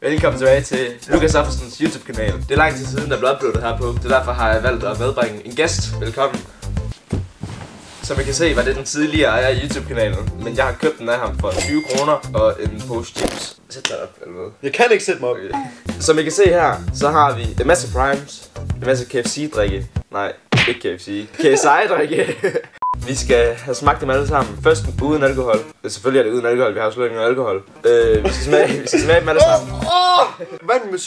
Velkommen tilbage til Lukas Offersens YouTube-kanal. Det er lang tid siden, der blev uploadet her på, så derfor har jeg valgt at medbringe en gæst. Velkommen. Som I kan se, var det den tidligere ejer af YouTube-kanalen, men jeg har købt den af ham for 20 kroner og en pose chips. Sæt dig op, eller hvad? Jeg kan ikke sætte mig op. Okay. Som I kan se her, så har vi en masse Primes, en masse KFC-drikke. Nej, ikke KFC. KSI-drikke. Vi skal have smagt dem alle sammen. Først uden alkohol. Selvfølgelig er det uden alkohol, vi har jo slet ikke noget alkohol. Vi skal smage dem alle sammen. Vand med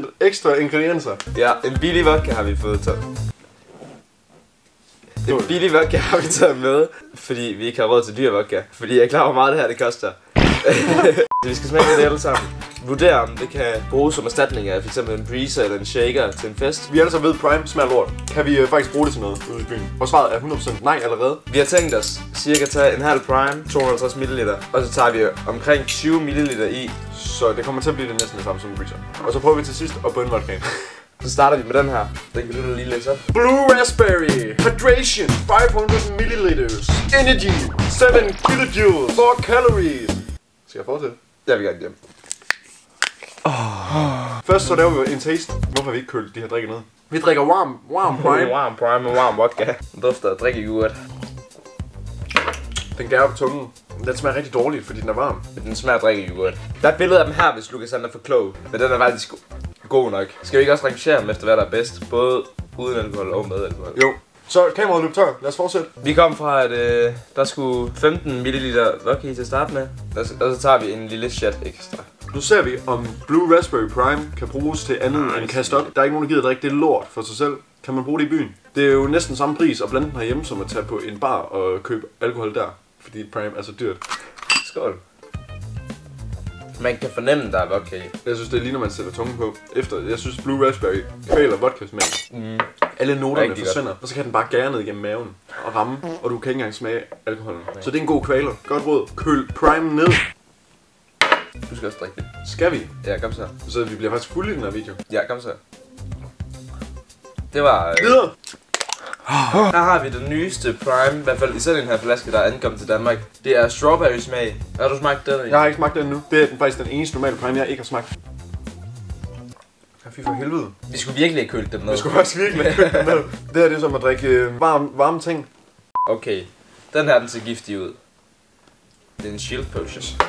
37,5% ekstra ingredienser. Ja, en billig vodka har vi fået taget. En billig vodka har vi taget med, fordi vi ikke har råd til dyr vodka. Fordi jeg er klar over, hvor meget det her det koster. Så vi skal smage det alle sammen. Vurdere om det kan bruges som erstatning af f.eks. en breezer eller en shaker til en fest. Vi alle så ved, Prime smager lort. Kan vi faktisk bruge det til noget ude i byen? Og svaret er 100% nej allerede. Vi har tænkt os cirka tage en halv Prime, 250 ml, og så tager vi omkring 20 ml i. Så det kommer til at blive det næsten det samme som en breezer. Og så prøver vi til sidst at bønne vodkaen. Så starter vi med den her. Den kan du lige læse op. Blue Raspberry Hydration 500 ml Energy 7 kilojoules 4 calories. Skal jeg fortsætte? Jeg vil gerne hjem. Først så laver vi en taste. Hvorfor har vi ikke kølt de her drikke ned? Vi drikker warm Prime. Warm Prime og warm vodka. Den dufter af drikkejoghurt. Den gærer på tungen. Den smager rigtig dårligt, fordi den er varm. Den smager af drikkejoghurt. Der er et billede af dem her, hvis Lukas er for klog. Men den er faktisk god nok. Skal vi ikke også rangere dem efter, hvad der er bedst? Både uden alkohol og med alkohol. Jo. Så kameraet løb tør. Lad os fortsætte. Vi kom fra, at der skulle 15 ml vodka i til at starte med. Og så tager vi en lille shot ekstra. Nu ser vi, om Blue Raspberry Prime kan bruges til andet end at kaste op. Der er ikke nogen, der gider at drikke det lort for sig selv. Kan man bruge det i byen? Det er jo næsten samme pris at blande den herhjemme, som at tage på en bar og købe alkohol der. Fordi Prime er så dyrt. Skål. Man kan fornemme, der er vodka i. Jeg synes, det er lige når man sætter tungen på. Jeg synes, Blue Raspberry kvæler vodka-smagen. Alle noterne forsvinder, og så kan den bare gære ned igennem maven og ramme, og du kan ikke engang smage alkoholen. Så det er en god kvaler. Godt råd. Køl Prime ned. Du skal også drikke det. Skal vi? Ja, kom så. Så vi bliver faktisk fulde i den her video. Ja, kom så. Det var... Videre! Her har vi den nyeste Prime, i hvert fald i sådan en her flaske, der er ankommet til Danmark. Det er strawberry smag. Har du smagt den? Jeg har ikke smagt den endnu. Det er faktisk den eneste normale Prime, jeg ikke har smagt. Ja, fy for helvede. Vi skulle virkelig have kølt dem ned. Vi skulle faktisk virkelig have kølt dem ned. Det her det er som at drikke varme ting. Okay, den her den ser giftig ud. Det er en shield potion.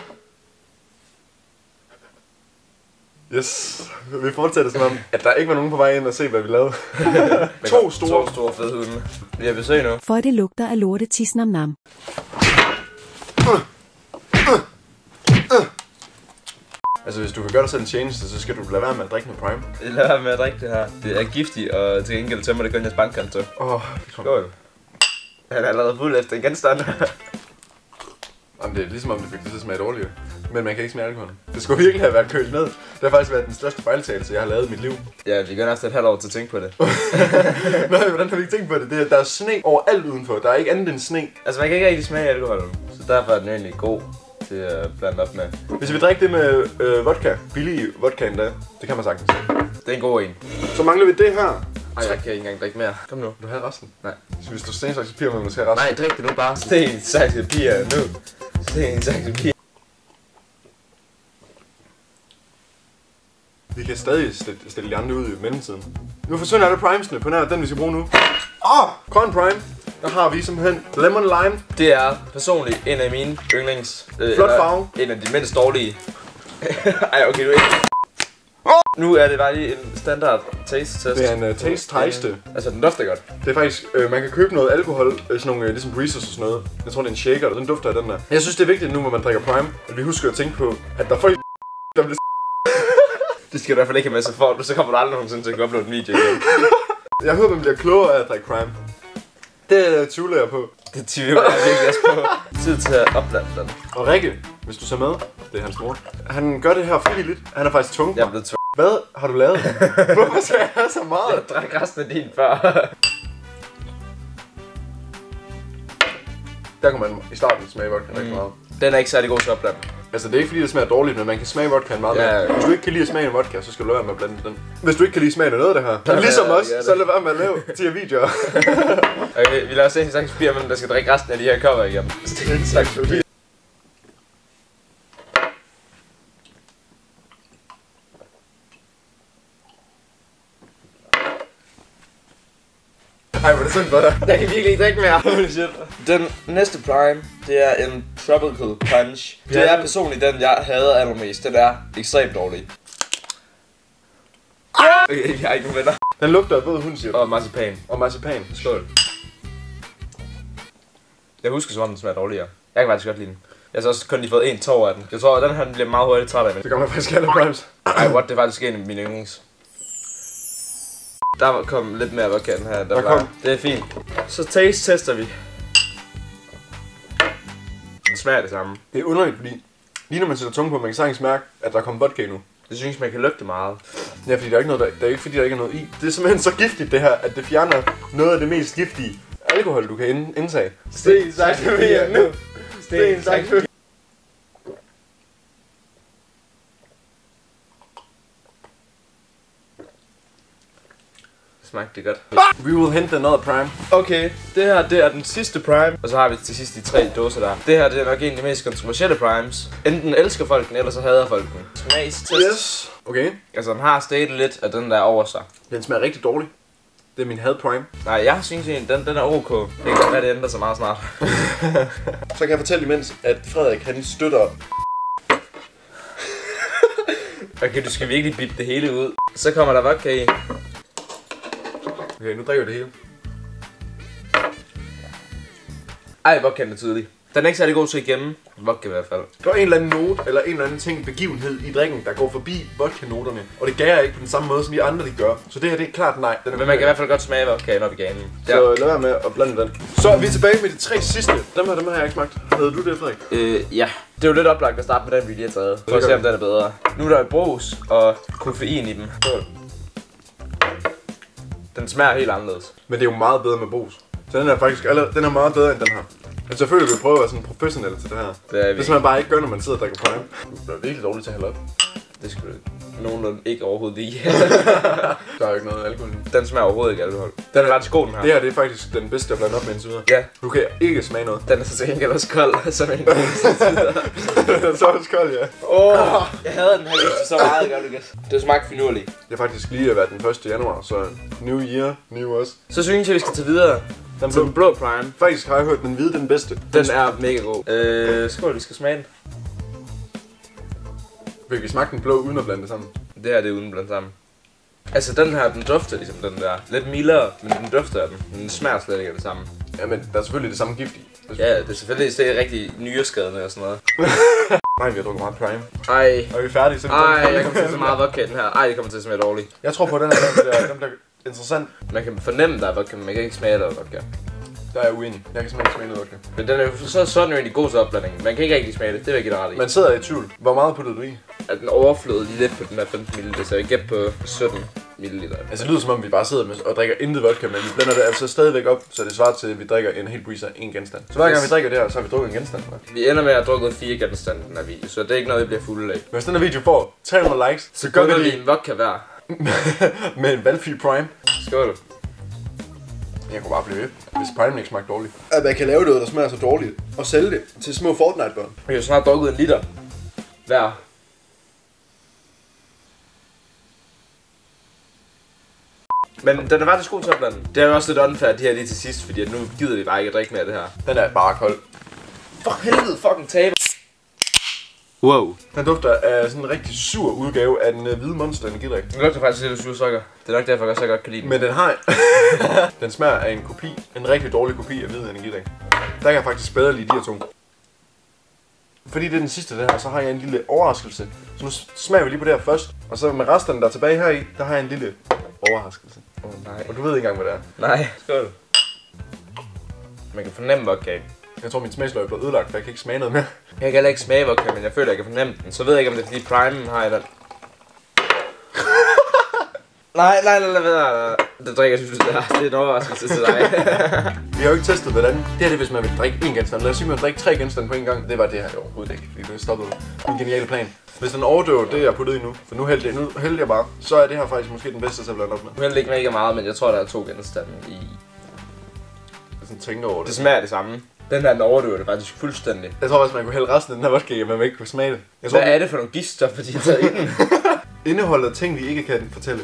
Yes, vi fortsætter som om, at der ikke var nogen på vej ind og se, hvad vi lavede. To store fede hunde. Vi har besøg nu. For det lugter af lorte tisnam nam. Altså, hvis du kan gøre dig selv en tjeneste, så skal du lade være med at drikke noget Prime. Lad være med at drikke det her. Det er giftigt, og til gengæld tømmer det kun jeres bankkonto. Skål. Han er allerede fuld efter en genstand. Jamen, det er ligesom om det fik det til at smage dårligere. Men man kan ikke smage alkoholen. Det skulle virkelig have været kølt ned. Det har faktisk været den største fejltagelse, jeg har lavet i mit liv. Ja, vi gør næsten et halvt år til at tænke på det. Nej, hvordan har vi ikke tænkt på det? Der er sne overalt udenfor. Der er ikke andet end sne. Altså, man kan ikke rigtig smage alkoholen. Så derfor er den egentlig god til at blande op med. Hvis vi drikker det med vodka, billig vodka endda, det kan man sagtens. Det er en god en. Så mangler vi det her. Ej, jeg kan ikke engang drikke mere. Kom nu. Du har resten? Nej. Så hvis du sten, saks, papir, men du skal have resten. Nej, drik det nu bare. Sten, saks, papir nu. Sten, saks, papir. Vi kan stadig stille de andre ud i mellemtiden. Nu forsvinder alle primesene på nær den, vi skal bruge nu. Grøn Prime. Der har vi simpelthen Lemon Lime. Det er personligt en af mine yndlings. Flot farve. En af de mindst dårlige. Ej, okay, du ikke. Nu er det bare lige en standard taste test. Det er en taste. Altså, den dufter godt. Det er faktisk, man kan købe noget alkohol, sådan nogle ligesom breezers og sådan noget. Jeg tror, det er en shaker, og den dufter af den der. Jeg synes, det er vigtigt nu, hvor man drikker Prime, at vi husker at tænke på, at der er folk, der bliver Det skal du i hvert fald ikke have med sig for, så kommer du aldrig nogensinde til at kunne uploade en video igen. Jeg håber, man bliver klogere af at drikke Prime. Det tvivler jeg på. Det tvivler jeg virkelig også på. Tid til at oplande den. Og Rikke, hvis du ser med, det er hans mor. Han gør det her frivilligt. Han er faktisk tung. Jeg er blevet tvunget. Hvad har du lavet? Hvorfor skal jeg have så meget? Jeg drak resten af din før. Der kunne man i starten smage vodka rigtig meget. Den er ikke særlig god til at opblande. Altså det er ikke fordi det smager dårligt, men man kan smage vodkaen meget mere. Hvis du ikke kan lide at smage en vodka, så skal du lade være med at blande den. Hvis du ikke kan lide smagen af noget af det her, ligesom os, så lad være med at lave 10 videoer. Okay, vi lader se en slags papir, men der skal drikke resten af de her kopper igennem. Det er en slags papir. det synd for dig. Jeg kan virkelig ikke drikke mere. Holy shit. Den næste prime, det er en tropical punch. Det er personligt den, jeg hader allermest. Den er ekstremt dårlig. Okay, jeg har ikke nogen venner. Den lugter af våd hund, siger du. Og marcipan. Og marcipan. Skål. Jeg husker som om den smager dårligere. Jeg kan faktisk godt lide den. Jeg har så kun lige fået en tår af den. Jeg tror, at den her bliver meget hurtigt træt af den. Det gør man faktisk alle primes. Ej, what? Det er faktisk en af mine yndlings. Der kom lidt mere vodka den her. Der kom. Det er fint. Så taste-tester vi. Den smager det samme. Det er underligt, fordi lige når man sætter tunge på, man kan sagtens mærke, at der kommer vodka nu. Det synes man kan lugte meget. Ja, fordi der er ikke noget, der er ikke fordi der ikke er noget i. Det er simpelthen så giftigt det her, at det fjerner noget af det mest giftige alkohol, du kan indtage. Sten, saks, papir nu. Sten, saks, papir. Smagte det godt. We will hint another prime. Okay, det her det er den sidste prime. Og så har vi til sidst de 3 dåser der. Det her det er nok en af de mest kontroversielle primes. Enten elsker folk den, eller så hader folk den. Smagstest. Yes. Okay. Altså den har stadig lidt af den der over sig. Den smager rigtig dårlig. Det er min had prime. Nej, jeg synes egentlig, den er ok. Det kan godt være, det ændrer sig meget snart. Så kan jeg fortælle imens, at Frederik han støtter. Okay, du skal virkelig bippe det hele ud. Så kommer der vodka i. Okay, nu drikker jeg det hele. Ej, vodkaen er tydelig. Den er ikke særlig god til at gemme. Vodka i hvert fald. Der er en eller anden note, eller en eller anden ting, begivenhed i drikken, der går forbi vodka-noterne. Og det gærer ikke på den samme måde, som vi andre de gør. Så det her, det er klart nej. Men man kan i hvert fald godt smage vodkaen op i ganen. Så lad være med at blande den. Så er vi tilbage med de 3 sidste. Dem har jeg ikke smagt. Havde du det, Frederik? Ja. Det er jo lidt oplagt at starte med den, vi lige har taget. For at se, om den er bedre. Nu er der brus og koffein i dem. Den smager helt anderledes. Men det er jo meget bedre med brus. Så den er faktisk den er meget bedre end den her. Men selvfølgelig vil vi prøve at være sådan professionel til det her. Det er vi. Det skal man bare ikke gøre, når man sidder og drikker prime. Du er virkelig dårlig til at hælde op. Det skal du nogenlunde ikke overhovedet lide. Der er jo ikke noget alkohol i. Den smager overhovedet ikke alkohol. Den er faktisk god, den her. Det her det er faktisk den bedste at blande op med indtil videre. Ja. Du kan ikke smage noget. Den er så til gengæld også kold, som en Den er så også kold, ja. Jeg hader den her så meget, gør Lukas. Det smagte finurligt. Det er faktisk lige at være den 1. januar, så new year, new us. Så synes jeg, vi skal tage videre. Den blå prime. Faktisk har jeg hørt den hvide den bedste. Den er mega god. Skål, vi skal smage den. Vil vi smage den blå uden at blande det sammen? Det her det er uden blandt sammen. Altså den her, den dufter ligesom den der. Lidt mildere, men den dufter af den. Men den smager slet ikke af det samme. Ja, men der er selvfølgelig det samme gift i. Ja, det er selvfølgelig det er rigtig nyreskadende og sådan noget. Nej, vi har drukket meget prime. Ej. Og vi er færdige, så Jeg kommer til så meget vodka den her. Ej, det kommer til at smage dårligt. Jeg tror på, den her den bliver interessant. Man kan fornemme der er vodka, men man kan ikke smage der er vodka. Der er jeg uenig. Jeg kan simpelthen ikke smage noget vodka. Men den er jo så er den jo egentlig god til opblanding. Man kan ikke rigtig smage det, det vil jeg give dig ret i. Man sidder i tvivl. Hvor meget puttede du i? At den overflød lige lidt på den her 15 ml, så jeg gæt på 17 ml. Altså det lyder som om vi bare sidder og drikker intet vodka, men vi blander det altså stadigvæk op, så det svarer til at vi drikker en hel breezer, en genstand. Så hver gang vi drikker det her, så har vi drukket en genstand. Vi ender med at have drukket 4 genstande i den her video, så det er ikke noget vi bliver fulde af. Hvis den her video får 300 likes, Så gør vi en vodka hver. med en valgfri prime. Skål. Jeg kunne bare blive ved, hvis prime ikke smagte dårligt. At man kan lave noget, der smager så dårligt, og sælge det til små Fortnite-børn. Vi har jo snart drukket 1 liter hver. Men den er faktisk god til at blande. Det er jo også lidt unfair de her lige til sidst, fordi at nu gider de bare ikke at drikke mere af det her. Den er bare kold. For helvede, fucking taber. Wow. Den dufter af sådan en rigtig sur udgave af den hvide Monster energidrik. Den lugter faktisk lidt af sursukker. Det er nok derfor, jeg godt kan lide den. Men den har... den smager af en kopi. En rigtig dårlig kopi af hvid energidrik. Der kan jeg faktisk bedre lide de her to. Fordi det er den sidste der her, så har jeg en lille overraskelse. Så nu smager vi lige på det her først. Og så med resterne der er tilbage her i, der har jeg en lille overraskelse. Nej. Og du ved ikke engang, hvad det er. Nej. Skål. Man kan fornemme vodka. Jeg tror min smagsløg er blevet ødelagt, for jeg kan ikke smage noget mere. Jeg kan heller ikke smage vodka, men jeg føler, jeg kan fornemme den. Så ved jeg ikke, om det er fordi primen har i den. Nej. Det drikker jeg synes, det er en overraskelse til dig. Vi har jo ikke testet, hvordan. Det her det hvis man vil drikke en genstand. Lad os sige, at man vil drikke 3 genstande på en gang. Det var det her overhovedet ikke, fordi det stoppede en genial plan. Hvis den overdøver det, jeg puttede i nu, for nu hældte jeg bare, så er det her faktisk måske den bedste til at blande op med. Nu hældte ikke mega meget, men jeg tror, der er 2 genstande i. Jeg sådan tænker over det. Det smager det samme. Den her, den overdøver det faktisk fuldstændig. Jeg tror også, man kunne hælde resten af den her vodka, men man ikke kunne smage det. Hvad er det for nogle giftstoffer, de har taget i den? Indeholder ting, vi ikke kan fortælle.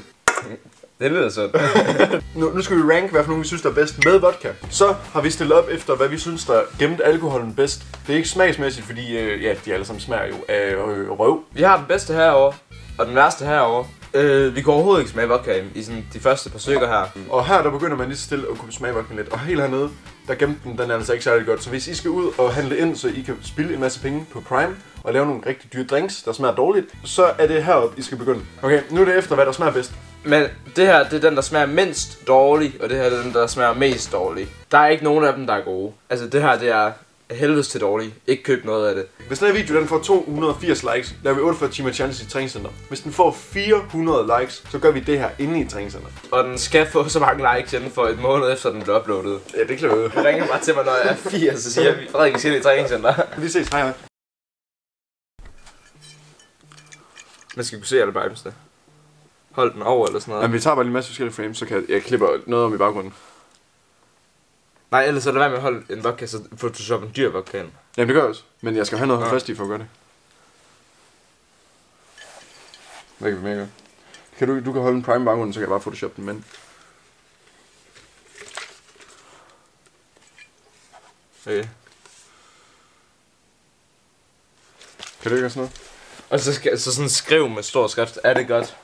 Det lyder sådan. Nu skal vi rank, hvad for nogen vi synes, der er bedst med vodka. Så har vi stillet op efter, hvad vi synes, der gemt alkoholen bedst. Det er ikke smagsmæssigt, fordi ja, de alle sammen smager jo af røv. Vi har den bedste herovre, og den værste herovre. Vi går overhovedet ikke smage vodka i sådan de første par stykker her. Og her der begynder man lige så stille at kunne smage vodka lidt. Og helt hernede, der gemte den er altså ikke særlig godt. Så hvis I skal ud og handle ind, så I kan spilde en masse penge på Prime og lave nogle rigtig dyre drinks, der smager dårligt, så er det heroppe, I skal begynde. Okay, nu er det efter, hvad der smager bedst. Men det her, det er den, der smager mindst dårlig, og det her det er den, der smager mest dårlig. Der er ikke nogen af dem, der er gode. Altså det her, det er helvedes til dårlig. Ikke køb noget af det. Hvis den her video den får 280 likes, laver vi 48 timer challenge i træningscenter. Hvis den får 400 likes, så gør vi det her inde i træningscenter. Og den skal få så mange likes inden for et måned efter den bliver uploadet. Ja, det klarer vi. Du ringer bare til mig, når jeg er 80, så siger vi, Frederik, skal i træningscenter. Vi ses, hej hej. Man skal kunne se alle bibelsene. Hold den over eller sådan noget. Jamen, vi tager bare lige en masse forskellige frames, så kan jeg klipper noget om i baggrunden. Nej, ellers så lad være med at holde en vodka, så Photoshop en dyr vodka ind. Jamen, det gør jeg også. Men jeg skal have noget at holde fast i for at gøre det. Det kan vi mega. Kan du kan holde en prime baggrunden, så kan jeg bare Photoshop den, men... Okay. Kan du ikke gøre sådan noget? Og så sådan skriv med stor skrift, er det godt?